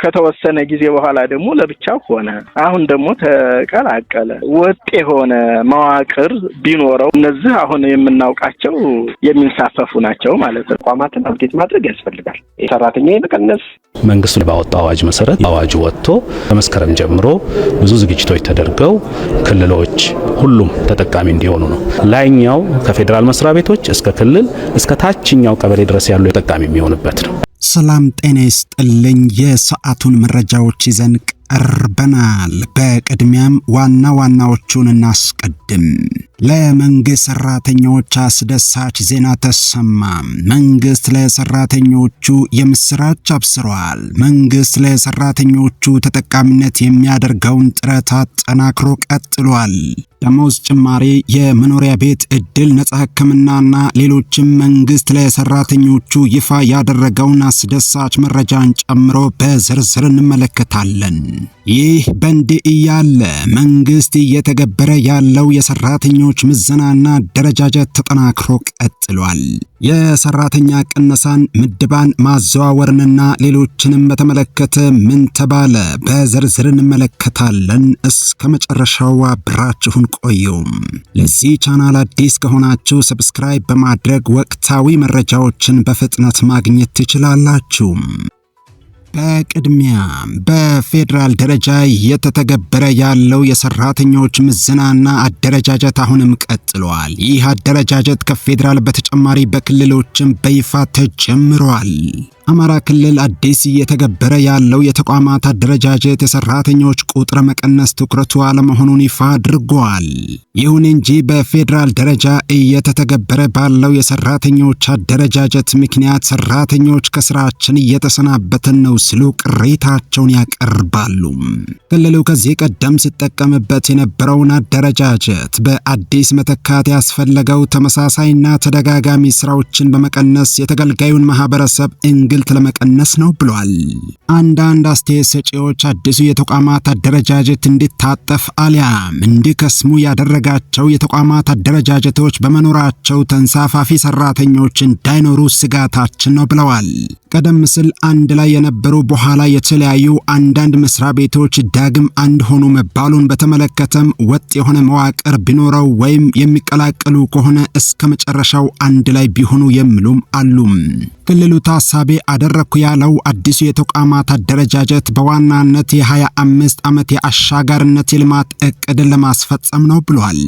ከተወሰነ ጊዜ በኋላ ደግሞ ለብቻው ሆነ። አሁን ደግሞ ተቀላቀለ። ወጥ የሆነ መዋቅር ቢኖረው እነዚህ አሁን የምናውቃቸው የሚንሳፈፉ ናቸው ማለት ነው። ተቋማትን አፕዴት ማድረግ ያስፈልጋል። የሰራተኛ የመቀነስ መንግስት ባወጣው አዋጅ መሰረት አዋጁ ወጥቶ ከመስከረም ጀምሮ ብዙ ዝግጅቶች ተደርገው ክልሎች ሁሉም ተጠቃሚ እንዲሆኑ ነው። ላይኛው ከፌደራል መስሪያ ቤቶች እስከ ክልል እስከ ታችኛው ቀበሌ ድረስ ያለው ተጠቃሚ የሚሆንበት ነው። ሰላም ጤና ይስጥልኝ። የሰዓቱን መረጃዎች ይዘን ቀርበናል። በቅድሚያም ዋና ዋናዎቹን እናስቀድም። ለመንግስት ሰራተኞች አስደሳች ዜና ተሰማ። መንግስት ለሰራተኞቹ የምስራች አብስሯል። መንግስት ለሰራተኞቹ ተጠቃሚነት የሚያደርገውን ጥረት አጠናክሮ ቀጥሏል። ደሞዝ ጭማሪ፣ የመኖሪያ ቤት እድል፣ ነጻ ሕክምናና ሌሎችም መንግስት ለሰራተኞቹ ይፋ ያደረገውን አስደሳች መረጃን ጨምሮ በዝርዝር እንመለከታለን። ይህ በእንዲህ እያለ መንግስት እየተገበረ ያለው የሰራተኞች ምዘናና አደረጃጀት ተጠናክሮ ቀጥሏል። የሰራተኛ ቅነሳን፣ ምድባን፣ ማዘዋወርንና ሌሎችንም በተመለከተ ምን ተባለ? በዝርዝር እንመለከታለን። እስከ መጨረሻው አብራችሁን ቆዩ። ለዚህ ቻናል አዲስ ከሆናችሁ ሰብስክራይብ በማድረግ ወቅታዊ መረጃዎችን በፍጥነት ማግኘት ትችላላችሁ። በቅድሚያ በፌደራል ደረጃ እየተተገበረ ያለው የሰራተኞች ምዘናና አደረጃጀት አሁንም ቀጥሏል። ይህ አደረጃጀት ከፌደራል በተጨማሪ በክልሎችም በይፋ ተጀምሯል። አማራ ክልል አዲስ እየተገበረ ያለው የተቋማት አደረጃጀት የሰራተኞች ቁጥር መቀነስ ትኩረቱ አለመሆኑን ይፋ አድርጓል። ይሁን እንጂ በፌደራል ደረጃ እየተተገበረ ባለው የሰራተኞች አደረጃጀት ምክንያት ሰራተኞች ከስራችን እየተሰናበትን ነው ሲሉ ቅሬታቸውን ያቀርባሉ። ክልሉ ከዚህ ቀደም ሲጠቀምበት የነበረውን አደረጃጀት በአዲስ መተካት ያስፈለገው ተመሳሳይና ተደጋጋሚ ስራዎችን በመቀነስ የተገልጋዩን ማህበረሰብ እንግልት ለመቀነስ ነው ብሏል። አንዳንድ አስተያየት ሰጪዎች አዲሱ የተቋማት አደረጃጀት እንዲታጠፍ አሊያም እንዲከስሙ ያደረጋቸው የተቋማት አደረጃጀቶች በመኖራቸው ተንሳፋፊ ሰራተኞች እንዳይኖሩ ስጋታችን ነው ብለዋል። ቀደም ሲል አንድ ላይ የነበሩ በኋላ የተለያዩ አንዳንድ መስሪያ ቤቶች ዳግም አንድ ሆኑ መባሉን በተመለከተም ወጥ የሆነ መዋቅር ቢኖረው ወይም የሚቀላቀሉ ከሆነ እስከ መጨረሻው አንድ ላይ ቢሆኑ የሚሉም አሉ። ክልሉ ታሳቢ አደረኩ ያለው አዲሱ የተቋማት አደረጃጀት በዋናነት የ25 ዓመት የአሻጋሪነት የልማት እቅድን ለማስፈጸም ነው ብሏል።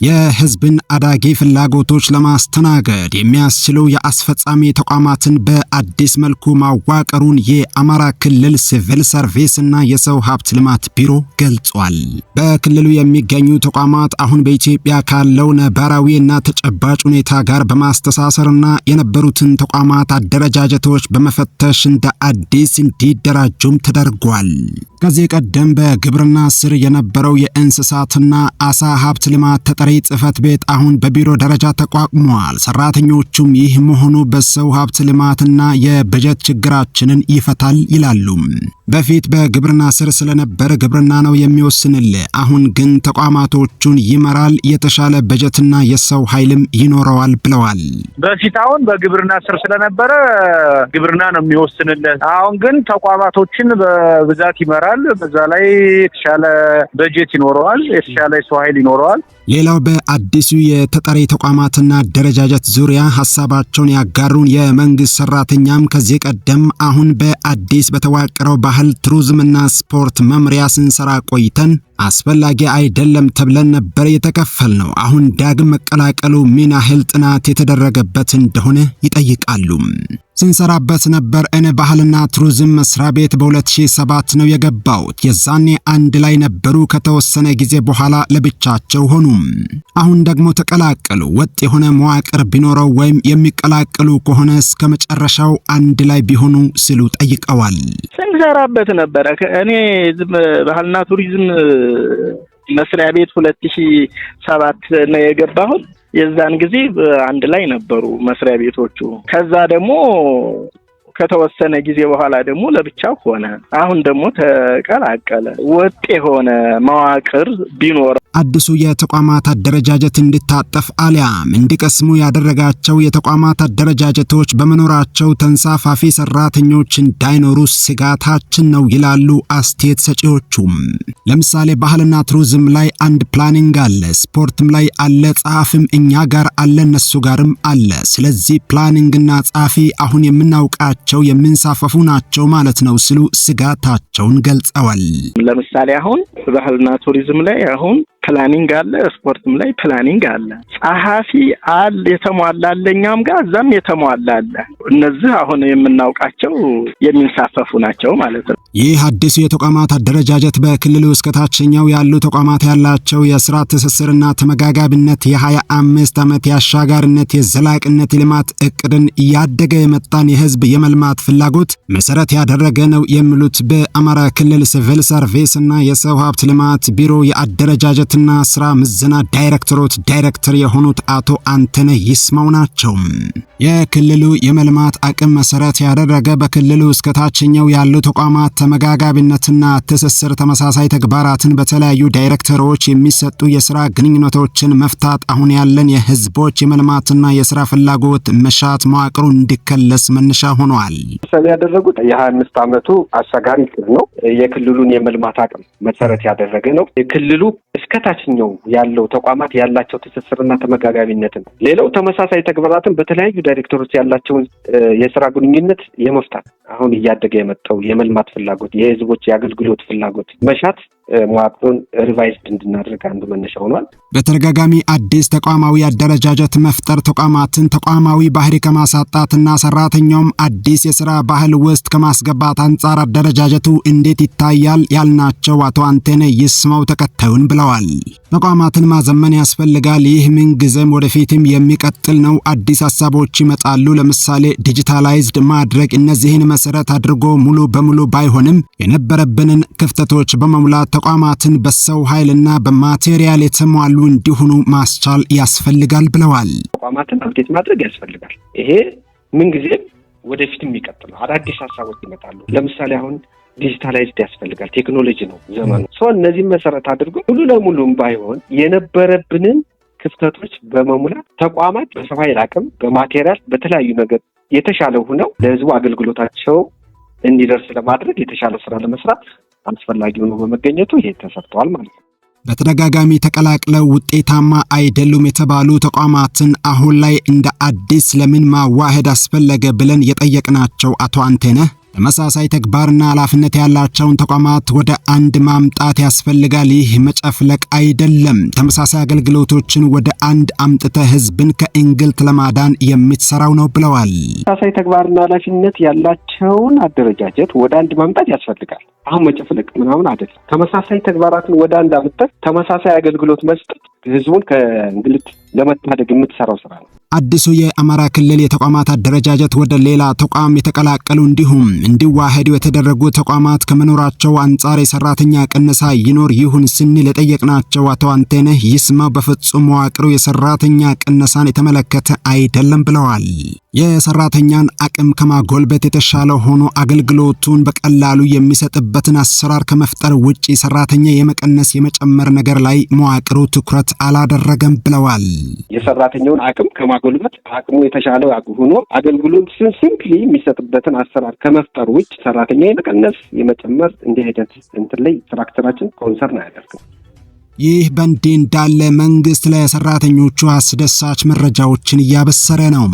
የህዝብን አዳጊ ፍላጎቶች ለማስተናገድ የሚያስችሉ የአስፈጻሚ ተቋማትን በአዲስ መልኩ ማዋቀሩን የአማራ ክልል ሲቪል ሰርቪስ እና የሰው ሀብት ልማት ቢሮ ገልጿል። በክልሉ የሚገኙ ተቋማት አሁን በኢትዮጵያ ካለው ነባራዊና ተጨባጭ ሁኔታ ጋር በማስተሳሰርና የነበሩትን ተቋማት አደረጃጀቶች በመፈተሽ እንደ አዲስ እንዲደራጁም ተደርጓል። ከዚህ ቀደም በግብርና ስር የነበረው የእንስሳትና አሳ ሀብት ልማት ተጠሪ ጽህፈት ቤት አሁን በቢሮ ደረጃ ተቋቁሟል። ሰራተኞቹም ይህ መሆኑ በሰው ሀብት ልማትና የበጀት ችግራችንን ይፈታል ይላሉ። በፊት በግብርና ስር ስለነበር ግብርና ነው የሚወስንልህ፣ አሁን ግን ተቋማቶቹን ይመራል፣ የተሻለ በጀትና የሰው ኃይልም ይኖረዋል ብለዋል። በፊት አሁን በግብርና ስር ስለነበረ ግብርና ነው የሚወስንልህ፣ አሁን ግን ተቋማቶችን በብዛት ይመራል፣ በዛ ላይ የተሻለ በጀት ይኖረዋል፣ የተሻለ የሰው ኃይል ይኖረዋል። ሌላው በአዲሱ የተጠሪ ተቋማትና አደረጃጀት ዙሪያ ሐሳባቸውን ያጋሩን የመንግስት ሰራተኛም ከዚህ ቀደም አሁን በአዲስ በተዋቀረው ባህል ቱሪዝምና ስፖርት መምሪያ ስንሰራ ቆይተን አስፈላጊ አይደለም ተብለን ነበር የተከፈልነው። አሁን ዳግም መቀላቀሉ ምን ያህል ጥናት የተደረገበት እንደሆነ ይጠይቃሉ። ስንሰራበት ነበር። እኔ ባህልና ቱሪዝም መስሪያ ቤት በ2007 ነው የገባሁት። የዛኔ አንድ ላይ ነበሩ። ከተወሰነ ጊዜ በኋላ ለብቻቸው ሆኑ። አሁን ደግሞ ተቀላቀሉ። ወጥ የሆነ መዋቅር ቢኖረው ወይም የሚቀላቀሉ ከሆነ እስከ መጨረሻው አንድ ላይ ቢሆኑ ሲሉ ጠይቀዋል። ስንሰራበት ነበር። እኔ ባህልና ቱሪዝም መስሪያ ቤት 2007 ነው የገባሁት። የዛን ጊዜ አንድ ላይ ነበሩ መስሪያ ቤቶቹ። ከዛ ደግሞ ከተወሰነ ጊዜ በኋላ ደግሞ ለብቻው ሆነ። አሁን ደግሞ ተቀላቀለ። ወጥ የሆነ መዋቅር ቢኖረው አዲሱ የተቋማት አደረጃጀት እንዲታጠፍ አሊያም እንዲቀስሙ ያደረጋቸው የተቋማት አደረጃጀቶች በመኖራቸው ተንሳፋፊ ሰራተኞች እንዳይኖሩ ስጋታችን ነው ይላሉ አስተያየት ሰጪዎቹም። ለምሳሌ ባህልና ቱሪዝም ላይ አንድ ፕላኒንግ አለ፣ ስፖርትም ላይ አለ፣ ጸሐፊም እኛ ጋር አለ፣ እነሱ ጋርም አለ። ስለዚህ ፕላኒንግና ጸሐፊ አሁን የምናውቃቸው የሚንሳፈፉ ናቸው ማለት ነው ሲሉ ስጋታቸውን ገልጸዋል። ለምሳሌ አሁን ባህልና ቱሪዝም ላይ አሁን ፕላኒንግ አለ፣ ስፖርትም ላይ ፕላኒንግ አለ፣ ጸሐፊ አለ፣ የተሟላለኛም ጋር እዛም የተሟላለ። እነዚህ አሁን የምናውቃቸው የሚንሳፈፉ ናቸው ማለት ነው። ይህ አዲሱ የተቋማት አደረጃጀት በክልሉ እስከ ታችኛው ያሉ ተቋማት ያላቸው የስራ ትስስርና ተመጋጋቢነት የ25 ዓመት የአሻጋሪነት የዘላቂነት ልማት እቅድን እያደገ የመጣን የህዝብ የመልማት ፍላጎት መሰረት ያደረገ ነው የሚሉት በአማራ ክልል ሲቪል ሰርቪስ እና የሰው ሀብት ልማት ቢሮ የአደረጃጀት እና ስራ ምዘና ዳይሬክተሮት ዳይሬክተር የሆኑት አቶ አንተነህ ይስማው ናቸው። የክልሉ የመልማት አቅም መሰረት ያደረገ በክልሉ እስከ ታችኛው ያሉ ተቋማት ተመጋጋቢነትና ትስስር ተመሳሳይ ተግባራትን በተለያዩ ዳይሬክተሮች የሚሰጡ የስራ ግንኙነቶችን መፍታት አሁን ያለን የህዝቦች የመልማትና የስራ ፍላጎት መሻት መዋቅሩ እንዲከለስ መነሻ ሆኗል። ሰው ያደረጉት የ25 ዓመቱ አሻጋሪ እቅድ ነው። የክልሉን የመልማት አቅም መሰረት ያደረገ ነው። የክልሉ እስከ ታችኛው ያለው ተቋማት ያላቸው ትስስርና ተመጋጋቢነትን፣ ሌላው ተመሳሳይ ተግባራትን በተለያዩ ዳይሬክተሮች ያላቸውን የስራ ግንኙነት የመፍታት አሁን እያደገ የመጣው የመልማት ፍላጎት፣ የህዝቦች የአገልግሎት ፍላጎት መሻት መዋቅሩን ሪቫይዝድ እንድናደርግ አንዱ መነሻ ሆኗል። በተደጋጋሚ አዲስ ተቋማዊ አደረጃጀት መፍጠር ተቋማትን ተቋማዊ ባህሪ ከማሳጣትና ሰራተኛውም አዲስ የስራ ባህል ውስጥ ከማስገባት አንጻር አደረጃጀቱ እንዴት ይታያል ያልናቸው አቶ አንተነህ ይስማው ተከታዩን ብለዋል። ተቋማትን ማዘመን ያስፈልጋል። ይህ ምን ጊዜም ወደፊትም የሚቀጥል ነው። አዲስ ሀሳቦች ይመጣሉ። ለምሳሌ ዲጂታላይዝድ ማድረግ፣ እነዚህን መሰረት አድርጎ ሙሉ በሙሉ ባይሆንም የነበረብንን ክፍተቶች በመሙላት ተቋማትን በሰው ኃይልና በማቴሪያል የተሟሉ እንዲሆኑ ማስቻል ያስፈልጋል ብለዋል። ተቋማትን አፕዴት ማድረግ ያስፈልጋል። ይሄ ምን ጊዜም ወደፊትም የሚቀጥል ነው። አዳዲስ ሀሳቦች ይመጣሉ። ለምሳሌ አሁን ዲጂታላይዝድ ያስፈልጋል። ቴክኖሎጂ ነው ዘመኑ። እነዚህን መሰረት አድርጎ ሙሉ ለሙሉም ባይሆን የነበረብንን ክፍተቶች በመሙላት ተቋማት በሰው ኃይል አቅም፣ በማቴሪያል፣ በተለያዩ ነገር የተሻለ ሆነው ለህዝቡ አገልግሎታቸው እንዲደርስ ለማድረግ የተሻለ ስራ ለመስራት አስፈላጊ ሆኖ በመገኘቱ ይሄ ተሰርቷል ማለት ነው። በተደጋጋሚ ተቀላቅለው ውጤታማ አይደሉም የተባሉ ተቋማትን አሁን ላይ እንደ አዲስ ለምን ማዋሃድ አስፈለገ ብለን የጠየቅናቸው አቶ አንተነህ ተመሳሳይ ተግባርና ኃላፊነት ያላቸውን ተቋማት ወደ አንድ ማምጣት ያስፈልጋል። ይህ መጨፍለቅ አይደለም። ተመሳሳይ አገልግሎቶችን ወደ አንድ አምጥተ ህዝብን ከእንግልት ለማዳን የምትሰራው ነው ብለዋል። ተመሳሳይ ተግባርና ኃላፊነት ያላቸውን አደረጃጀት ወደ አንድ ማምጣት ያስፈልጋል። አሁን መጨፍለቅ ምናምን አይደለም። ተመሳሳይ ተግባራትን ወደ አንድ አምጥተህ ተመሳሳይ አገልግሎት መስጠት ህዝቡን ከእንግልት ለመታደግ የምትሰራው ስራ ነው። አዲሱ የአማራ ክልል የተቋማት አደረጃጀት ወደ ሌላ ተቋም የተቀላቀሉ እንዲሁም እንዲዋሃዱ የተደረጉ ተቋማት ከመኖራቸው አንጻር የሰራተኛ ቅነሳ ይኖር ይሁን ስንል የጠየቅናቸው አቶ አንተነህ ይስማው በፍጹም መዋቅሩ የሰራተኛ ቅነሳን የተመለከተ አይደለም ብለዋል። የሰራተኛን አቅም ከማጎልበት የተሻለ ሆኖ አገልግሎቱን በቀላሉ የሚሰጥበትን አሰራር ከመፍጠር ውጪ ሰራተኛ የመቀነስ የመጨመር ነገር ላይ መዋቅሩ ትኩረት አላደረገም ብለዋል። የሰራተኛውን አቅም ከማጎልበት አቅሙ የተሻለ ሆኖ አገልግሎቱን ሲምፕሊ የሚሰጥበትን አሰራር ከመፍጠር ውጭ ሰራተኛ የመቀነስ የመጨመር እንዲህ አይነት እንትን ላይ ስትራክቸራችን ኮንሰርን አያደርግም። ይህ በእንዲህ እንዳለ መንግስት ለሰራተኞቹ አስደሳች መረጃዎችን እያበሰረ ነው።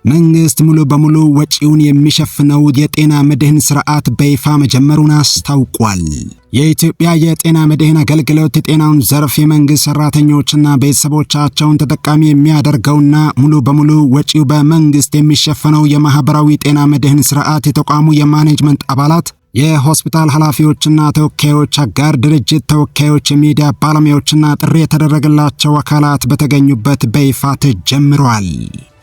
መንግስት ሙሉ በሙሉ ወጪውን የሚሸፍነው የጤና መድህን ስርዓት በይፋ መጀመሩን አስታውቋል። የኢትዮጵያ የጤና መድህን አገልግሎት የጤናውን ዘርፍ የመንግስት ሰራተኞችና ቤተሰቦቻቸውን ተጠቃሚ የሚያደርገውና ሙሉ በሙሉ ወጪው በመንግስት የሚሸፈነው የማህበራዊ ጤና መድህን ስርዓት የተቋሙ የማኔጅመንት አባላት፣ የሆስፒታል ኃላፊዎችና ተወካዮች፣ አጋር ድርጅት ተወካዮች፣ የሚዲያ ባለሙያዎችና ጥሪ የተደረገላቸው አካላት በተገኙበት በይፋ ተጀምሯል።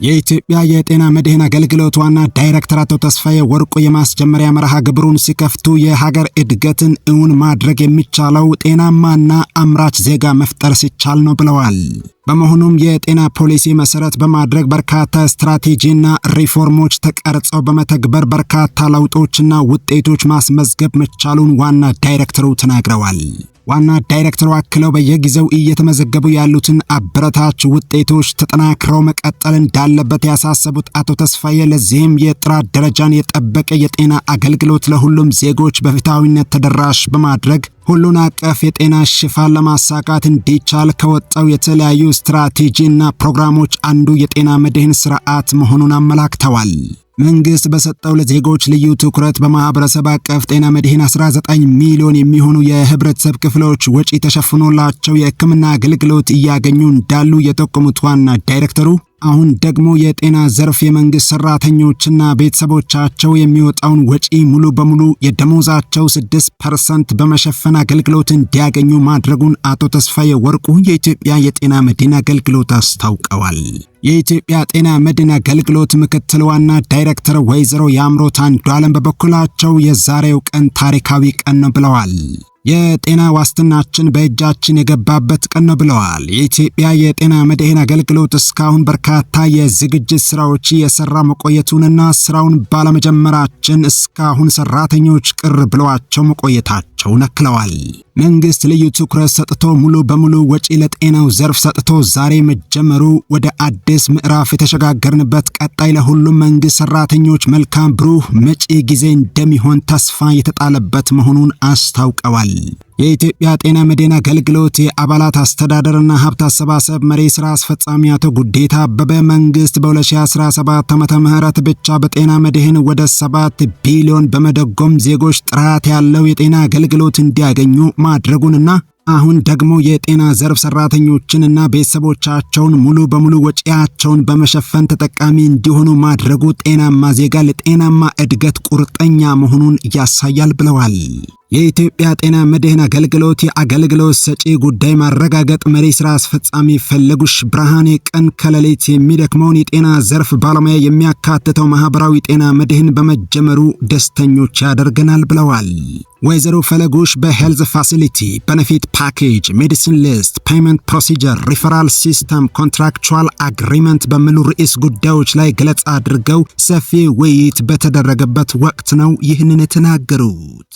የኢትዮጵያ የጤና መድህን አገልግሎት ዋና ዳይሬክተር አቶ ተስፋዬ ወርቁ የማስጀመሪያ መርሃ ግብሩን ሲከፍቱ የሀገር እድገትን እውን ማድረግ የሚቻለው ጤናማና አምራች ዜጋ መፍጠር ሲቻል ነው ብለዋል። በመሆኑም የጤና ፖሊሲ መሰረት በማድረግ በርካታ ስትራቴጂና ሪፎርሞች ተቀርጸው በመተግበር በርካታ ለውጦችና ውጤቶች ማስመዝገብ መቻሉን ዋና ዳይሬክተሩ ተናግረዋል። ዋና ዳይሬክተሩ አክለው በየጊዜው እየተመዘገቡ ያሉትን አበረታች ውጤቶች ተጠናክረው መቀጠል እንዳለበት ያሳሰቡት አቶ ተስፋዬ ለዚህም የጥራት ደረጃን የጠበቀ የጤና አገልግሎት ለሁሉም ዜጎች በፍትሃዊነት ተደራሽ በማድረግ ሁሉን አቀፍ የጤና ሽፋን ለማሳካት እንዲቻል ከወጣው የተለያዩ ስትራቴጂና ፕሮግራሞች አንዱ የጤና መድህን ስርዓት መሆኑን አመላክተዋል። መንግስት በሰጠው ለዜጎች ልዩ ትኩረት በማህበረሰብ አቀፍ ጤና መድህን 19 ሚሊዮን የሚሆኑ የህብረተሰብ ክፍሎች ወጪ ተሸፍኖላቸው የሕክምና አገልግሎት እያገኙ እንዳሉ የጠቆሙት ዋና ዳይሬክተሩ አሁን ደግሞ የጤና ዘርፍ የመንግስት ሰራተኞችና ቤተሰቦቻቸው የሚወጣውን ወጪ ሙሉ በሙሉ የደሞዛቸው 6% በመሸፈን አገልግሎት እንዲያገኙ ማድረጉን አቶ ተስፋዬ ወርቁ የኢትዮጵያ የጤና መድህን አገልግሎት አስታውቀዋል። የኢትዮጵያ ጤና መድህን አገልግሎት ምክትል ዋና ዳይሬክተር ወይዘሮ ያምሮት አንዱዓለም በበኩላቸው የዛሬው ቀን ታሪካዊ ቀን ነው ብለዋል። የጤና ዋስትናችን በእጃችን የገባበት ቀን ነው ብለዋል። የኢትዮጵያ የጤና መድህን አገልግሎት እስካሁን በርካታ የዝግጅት ስራዎች የሰራ መቆየቱንና ስራውን ባለመጀመራችን እስካሁን ሰራተኞች ቅር ብለዋቸው መቆየታቸውን አክለዋል። መንግስት ልዩ ትኩረት ሰጥቶ ሙሉ በሙሉ ወጪ ለጤናው ዘርፍ ሰጥቶ ዛሬ መጀመሩ ወደ አዲስ ምዕራፍ የተሸጋገርንበት ቀጣይ ለሁሉም መንግስት ሰራተኞች መልካም ብሩህ መጪ ጊዜ እንደሚሆን ተስፋ የተጣለበት መሆኑን አስታውቀዋል። የኢትዮጵያ ጤና መድህን አገልግሎት የአባላት አስተዳደርና ሀብት አሰባሰብ መሪ ስራ አስፈጻሚ አቶ ጉዴታ አበበ መንግስት በ2017 ዓመተ ምህረት ብቻ በጤና መድህን ወደ 7 ቢሊዮን በመደጎም ዜጎች ጥራት ያለው የጤና አገልግሎት እንዲያገኙ ማድረጉንና አሁን ደግሞ የጤና ዘርፍ ሰራተኞችንና ቤተሰቦቻቸውን ሙሉ በሙሉ ወጪያቸውን በመሸፈን ተጠቃሚ እንዲሆኑ ማድረጉ ጤናማ ዜጋ ለጤናማ እድገት ቁርጠኛ መሆኑን ያሳያል ብለዋል። የኢትዮጵያ ጤና መድህን አገልግሎት የአገልግሎት ሰጪ ጉዳይ ማረጋገጥ መሪ ስራ አስፈጻሚ ፈለጉሽ ብርሃኔ ቀን ከሌሊት የሚደክመውን የጤና ዘርፍ ባለሙያ የሚያካትተው ማህበራዊ ጤና መድህን በመጀመሩ ደስተኞች ያደርገናል ብለዋል። ወይዘሮ ፈለጉሽ በሄልዝ ፋሲሊቲ፣ ቤኔፊት ፓኬጅ፣ ሜዲሲን ሊስት፣ ፔመንት ፕሮሲጀር፣ ሪፈራል ሲስተም፣ ኮንትራክቹዋል አግሪመንት በሚሉ ርዕስ ጉዳዮች ላይ ገለጻ አድርገው ሰፊ ውይይት በተደረገበት ወቅት ነው ይህንን የተናገሩት።